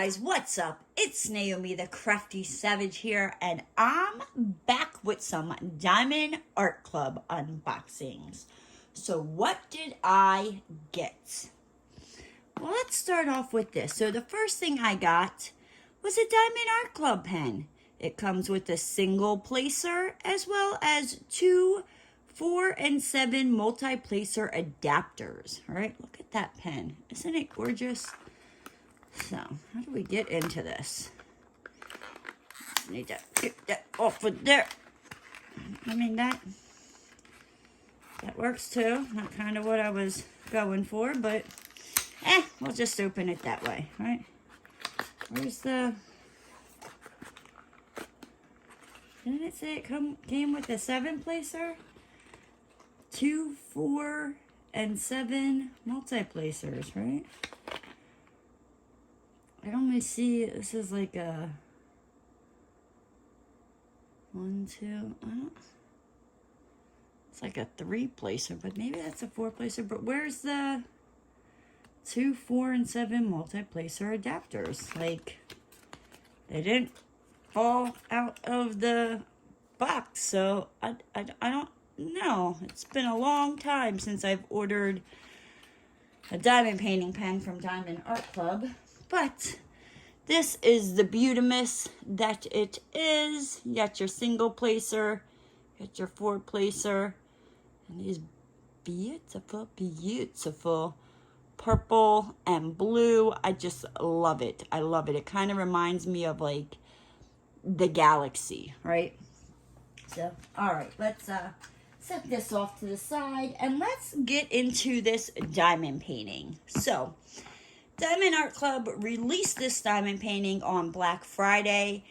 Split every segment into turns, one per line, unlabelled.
guys, what's up? It's Naomi the Crafty Savage here, and I'm back with some Diamond Art Club unboxings. So what did I get? Well, let's start off with this. So the first thing I got was a Diamond Art Club pen. It comes with a single placer as well as 2, 4, and 7 multi-placer adapters. All right, look at that pen. Isn't it gorgeous? So, how do we get into this? Need to get that off of there. I mean, that works too. Not kind of what I was going for, but we'll just open it that way, right? Where's the... Didn't it say it came with a 7 placer? 2, 4, and 7 multi-placers, right? I only see, this is like a 1, 2, it's like a 3 placer, but maybe that's a 4 placer. But where's the 2, 4, and 7 multi-placer adapters? Like, they didn't fall out of the box, so I don't know. It's been a long time since I've ordered a diamond painting pen from Diamond Art Club. But this is the Beautimus that it is. You got your single placer, you got your 4 placer, and these beautiful, beautiful purple and blue. I just love it. I love it. It kind of reminds me of like the galaxy, right? So, all right, let's set this off to the side and let's get into this diamond painting. So, Diamond Art Club released this diamond painting on Black Friday,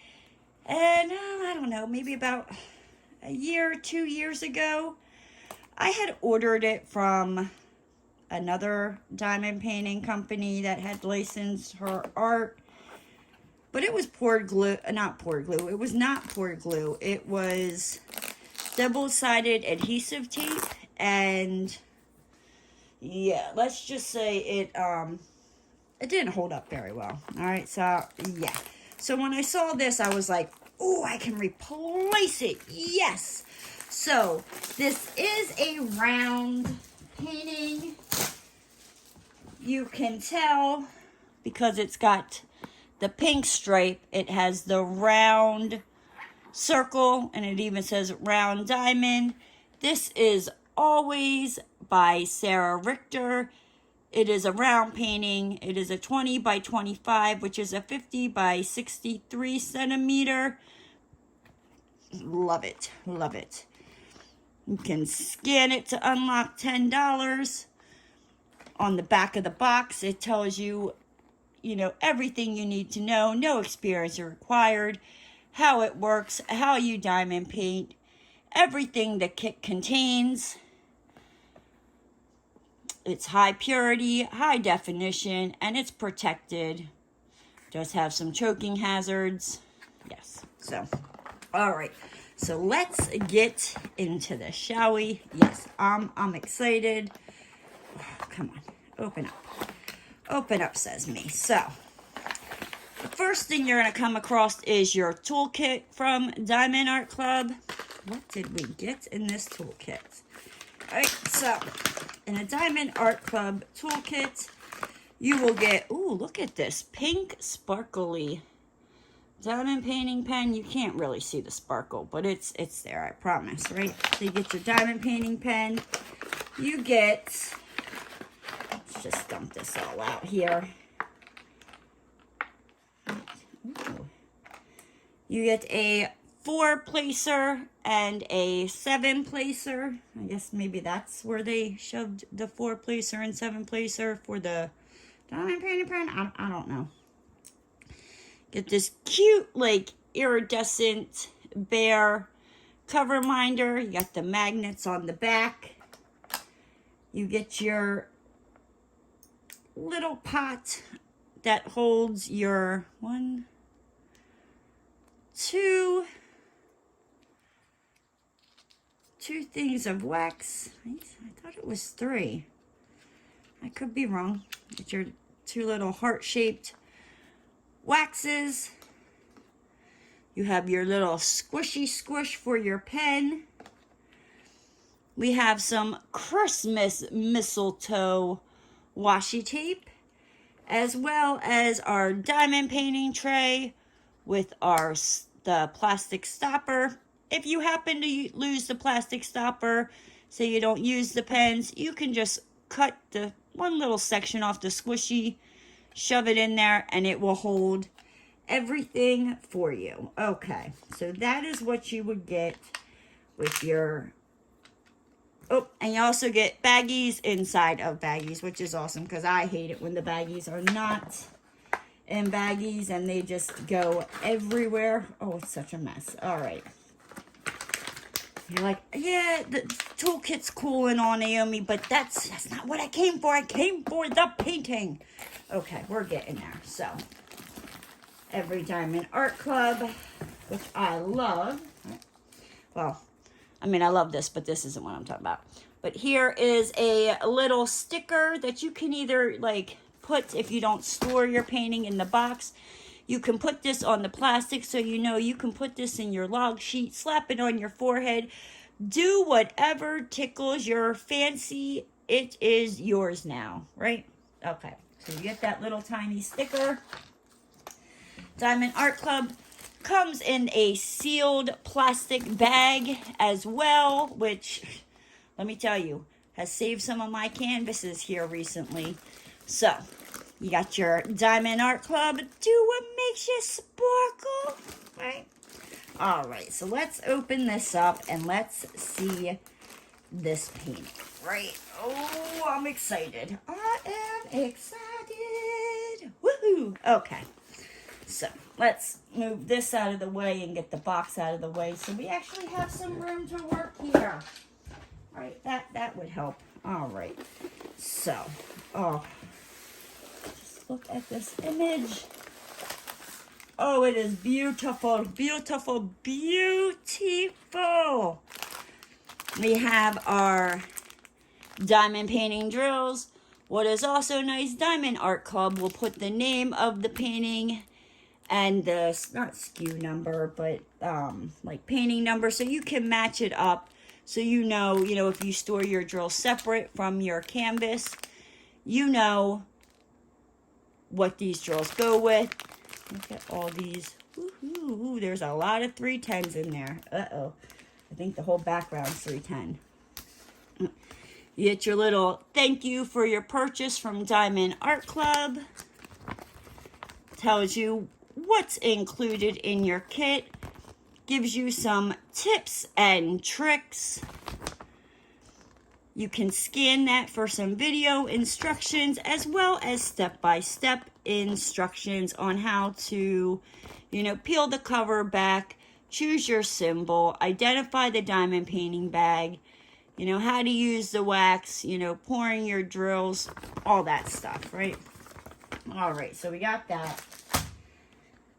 and I don't know, maybe about a year or 2 years ago, I had ordered it from another diamond painting company that had licensed her art, but it was poured glue, not poured glue, it was not poured glue, it was double-sided adhesive tape, and yeah, let's just say it didn't hold up very well. All right, so yeah. So when I saw this, I was like, oh, I can replace it. Yes. So this is a round painting. You can tell because it's got the pink stripe. It has the round circle, and it even says round diamond. This is Always by Sarah Richter. It is a round painting. It is a 20 by 25, which is a 50 by 63 centimeter. Love it. Love it. You can scan it to unlock $10. On the back of the box, it tells you, everything you need to know. No experience required. How it works. How you diamond paint. Everything the kit contains. It's high purity, high definition, and it's protected. Does have some choking hazards. Yes. So, all right. So let's get into this, shall we? Yes, I'm excited. Oh, come on, open up. Open up, says me. So, the first thing you're gonna come across is your toolkit from Diamond Art Club. What did we get in this toolkit? All right, so in a Diamond Art Club toolkit, you will get, ooh, look at this, pink sparkly diamond painting pen. You can't really see the sparkle, but it's there, I promise, right? So you get your diamond painting pen. You get, let's just dump this all out here. Ooh. You get a 4 placer and a 7 placer. I guess maybe that's where they shoved the 4 placer and 7 placer for the diamond painting pen. I don't know. Get this cute, like, iridescent bear cover minder. You got the magnets on the back. You get your little pot that holds your 1, 2 things of wax. I thought it was 3. I could be wrong. Get your 2 little heart-shaped waxes. You have your little squishy squish for your pen. We have some Christmas mistletoe washi tape, as well as our diamond painting tray with the plastic stopper. If you happen to lose the plastic stopper, so you don't use the pens, you can just cut the one little section off the squishy, shove it in there, and it will hold everything for you. Okay, so that is what you would get with your... Oh, and you also get baggies inside of baggies, which is awesome because I hate it when the baggies are not in baggies and they just go everywhere. Oh, it's such a mess. All right. You're like, yeah, the toolkit's cool and all, Naomi, but that's not what I came for. I came for the painting. Okay, we're getting there. So, every Diamond Art Club, which I love. Well, I mean, I love this, but this isn't what I'm talking about. But here is a little sticker that you can either, like, put, if you don't store your painting in the box, you can put this on the plastic so you know you can put this in your log sheet, slap it on your forehead, do whatever tickles your fancy. It is yours now, right? Okay, so you get that little tiny sticker. Diamond Art Club comes in a sealed plastic bag as well, which, let me tell you, has saved some of my canvases here recently. So, you got your Diamond Art Club. Do what makes you sparkle, right? All right, so let's open this up and let's see this painting, right? Oh, I'm excited. I am excited. Woohoo! Okay, so let's move this out of the way and get the box out of the way so we actually have some room to work here. All right, that would help. All right, so, look at this image. Oh, it is beautiful, beautiful, beautiful. We have our diamond painting drills. What is also nice, Diamond Art Club will put the name of the painting and the, not SKU number, but like painting number, so you can match it up. So you know, if you store your drill separate from your canvas, you know what these drills go with. Look at all these. Woohoo! There's a lot of 310s in there. Uh-oh. I think the whole background's 310. You get your little thank you for your purchase from Diamond Art Club. Tells you what's included in your kit. Gives you some tips and tricks. You can scan that for some video instructions as well as step-by-step instructions on how to, peel the cover back, choose your symbol, identify the diamond painting bag, how to use the wax, pouring your drills, all that stuff, right? All right, so we got that.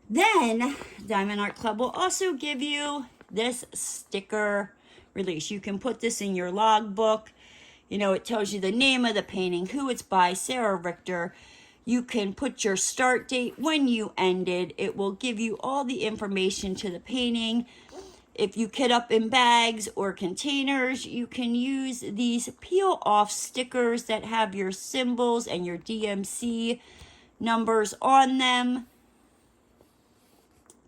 Then, Diamond Art Club will also give you this sticker release. You can put this in your logbook. It tells you the name of the painting, who it's by, Sarah Richter. You can put your start date, when you ended. It will give you all the information to the painting. If you kit up in bags or containers, you can use these peel-off stickers that have your symbols and your DMC numbers on them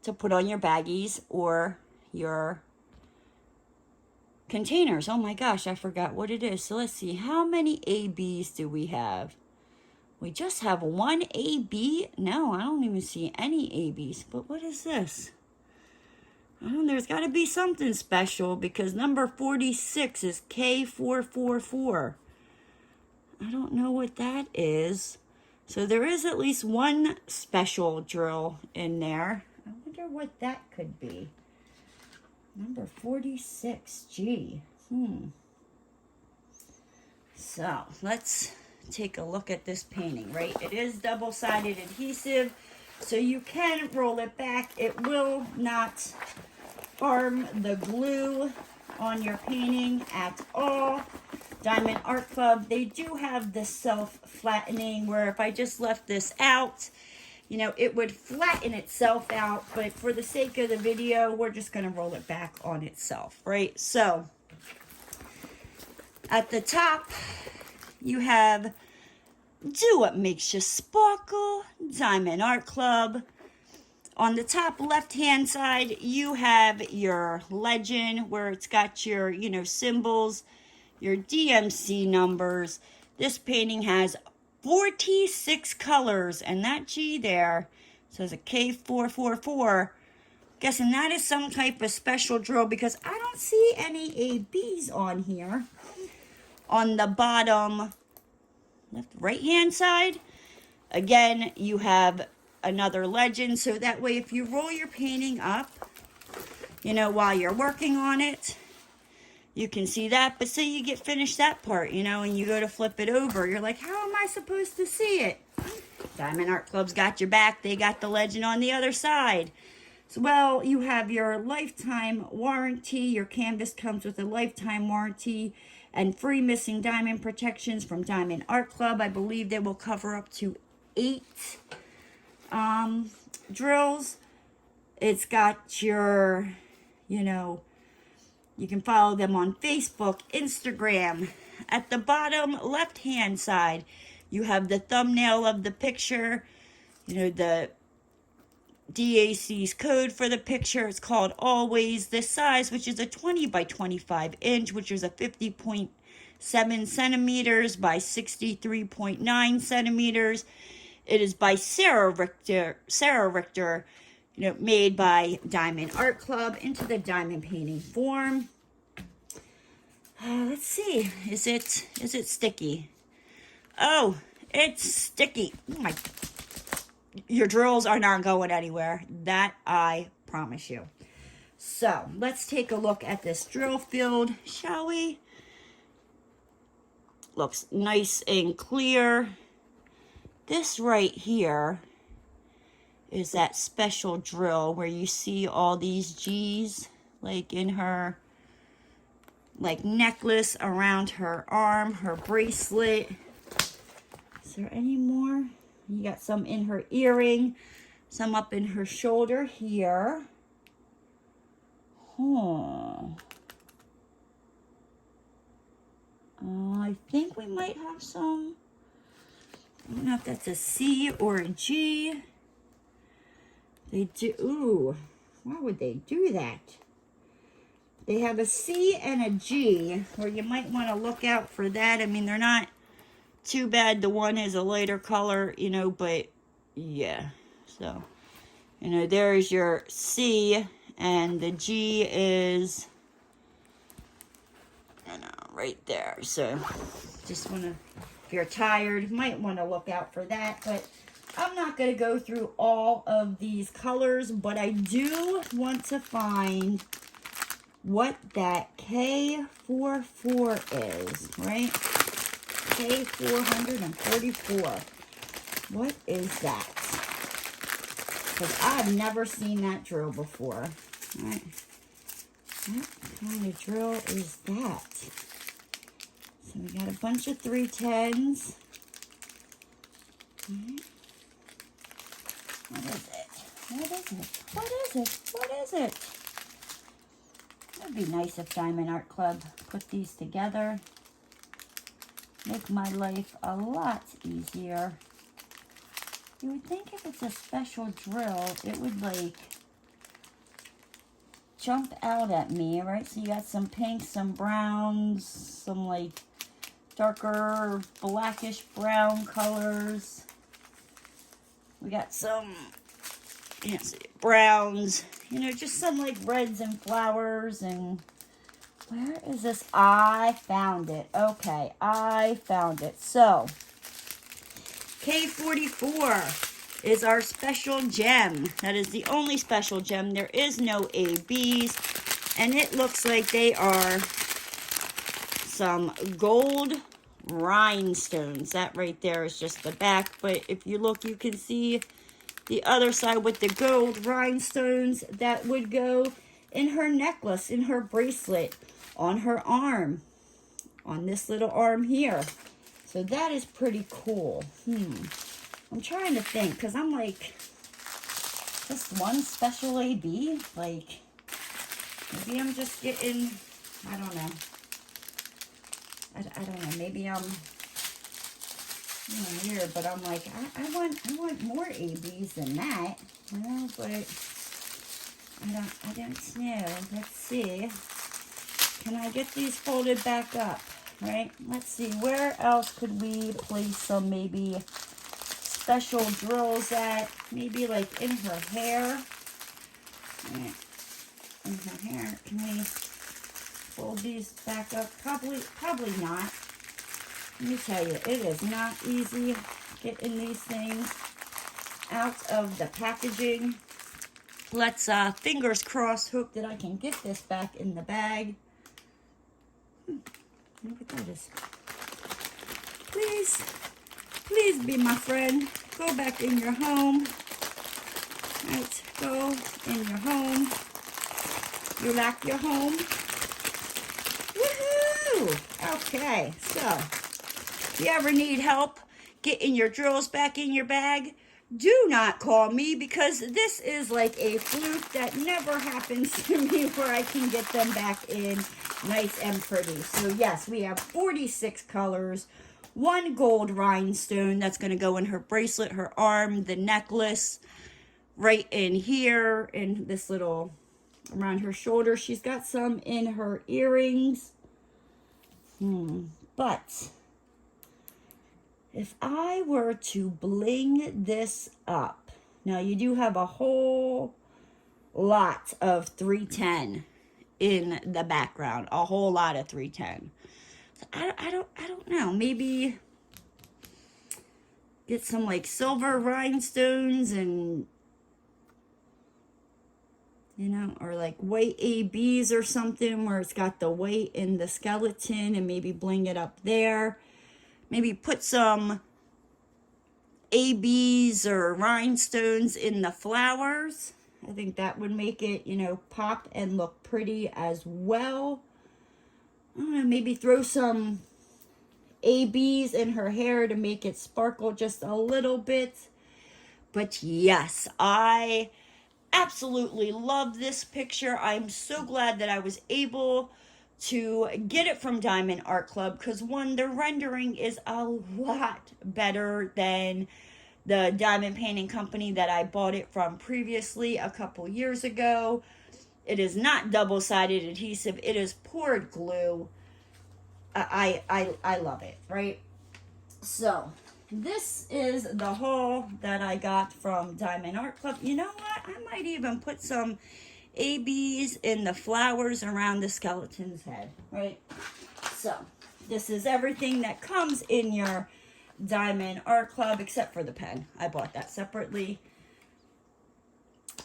to put on your baggies or your containers. Oh my gosh, I forgot what it is. So let's see, how many ABs do we have? We just have one AB? No, I don't even see any ABs. But what is this? There's got to be something special because number 46 is K444. I don't know what that is. So there is at least one special drill in there. I wonder what that could be. Number 46, gee. So, let's take a look at this painting, right? It is double-sided adhesive, so you can roll it back. It will not harm the glue on your painting at all. Diamond Art Club, they do have the self-flattening where if I just left this out, you know, it would flatten itself out, but for the sake of the video, we're just going to roll it back on itself, right? So, at the top, you have Do What Makes You Sparkle, Diamond Art Club. On the top left-hand side, you have your legend where it's got your, you know, symbols, your DMC numbers. This painting has 46 colors, and that G there says a K444. Guessing that is some type of special drill because I don't see any ABs on here. On the bottom left right-hand side, again, you have another legend, so that way if you roll your painting up, you know, while you're working on it, you can see that. But say you get finished that part, you know, and you go to flip it over, you're like, how am I supposed to see it? Diamond Art Club's got your back. They got the legend on the other side. So, well, you have your lifetime warranty. Your canvas comes with a lifetime warranty and free missing diamond protections from Diamond Art Club. I believe they will cover up to 8 drills. It's got your, you know, you can follow them on Facebook, Instagram. At the bottom left hand side, you have the thumbnail of the picture, you know, the DAC's code for the picture. It's called Always. This size, which is a 20 by 25 inch, which is a 50.7 centimeters by 63.9 centimeters. It is by Sarah Richter, you know, made by Diamond Art Club into the diamond painting form. Let's see, is it sticky? Oh, it's sticky. Oh my, your drills are not going anywhere. That I promise you. So let's take a look at this drill field, shall we? Looks nice and clear. This right here is that special drill where you see all these G's like in her like necklace around her arm, her bracelet. Is there any more? You got some in her earring, some up in her shoulder here. I think we might have some. I don't know if that's a C or a G. They do. Ooh, why would they do that? They have a C and a G, where you might want to look out for that. I mean, they're not too bad. The one is a lighter color, you know, but yeah. So, you know, there's your C, and the G is, you know, right there. So, just want to, if you're tired, might want to look out for that. But I'm not going to go through all of these colors, but I do want to find what that K44 is, right? K444. What is that? Because I've never seen that drill before. All right. What kind of drill is that? So we got a bunch of 310s. All right. What is it? What is it? What is it? What is it? It'd be nice if Diamond Art Club put these together. Make my life a lot easier. You would think if it's a special drill, it would like jump out at me, right? So you got some pinks, some browns, some like darker blackish brown colors. We got some, you know, browns, you know, just some like reds and flowers. And where is this? I found it. Okay, I found it. So, K44 is our special gem. That is the only special gem. There is no ABs. And it looks like they are some gold rhinestones. That right there is just the back. But if you look, you can see the other side with the gold rhinestones. That would go in her necklace, in her bracelet, on her arm, on this little arm here. So that is pretty cool. I'm trying to think, because I'm like, just one special AB? Like, maybe I'm just getting, I don't know. I don't know, maybe I'm weird, but I'm like, I want more ABs than that, you know, but I don't know. Let's see. Can I get these folded back up, right? Let's see, where else could we place some maybe special drills at? Maybe like in her hair. Right. In her hair. Can we fold these back up? Probably not. Let me tell you, it is not easy getting these things out of the packaging. Let's, fingers crossed, hope that I can get this back in the bag. Look what that is. Please be my friend. Go back in your home. Right, go in your home. You like your home? Woohoo! Okay, so, if you ever need help getting your drills back in your bag, do not call me, because this is like a fluke that never happens to me where I can get them back in nice and pretty. So yes, we have 46 colors, 1 gold rhinestone that's going to go in her bracelet, her arm, the necklace, right in here, in this little, around her shoulder. She's got some in her earrings. But if I were to bling this up, now you do have a whole lot of 310 in the background, a whole lot of 310. So I don't know. Maybe get some like silver rhinestones and, you know, or like white ABs or something where it's got the white in the skeleton, and maybe bling it up there. Maybe put some ABs or rhinestones in the flowers. I think that would make it, you know, pop and look pretty as well. I don't know, maybe throw some ABs in her hair to make it sparkle just a little bit. But yes, I absolutely love this picture. I'm so glad that I was able to get it from Diamond Art Club, because one, the rendering is a lot better than the diamond painting company that I bought it from previously a couple years ago. It is not double-sided adhesive. It is poured glue. I love it, right? So this is the haul that I got from Diamond Art Club. You know what? I might even put some ABs in the flowers around the skeleton's head, right? So this is everything that comes in your Diamond Art Club, except for the pen. I bought that separately.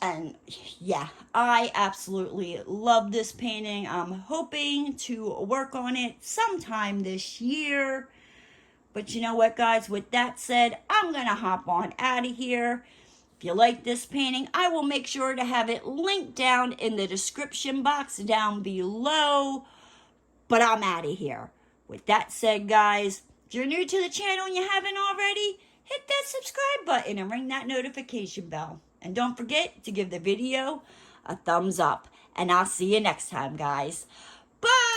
And yeah, I absolutely love this painting. I'm hoping to work on it sometime this year. But you know what, guys? With that said, I'm going to hop on out of here. If you like this painting, I will make sure to have it linked down in the description box down below. But I'm out of here. With that said, guys, if you're new to the channel and you haven't already, hit that subscribe button and ring that notification bell. And don't forget to give the video a thumbs up. And I'll see you next time, guys. Bye!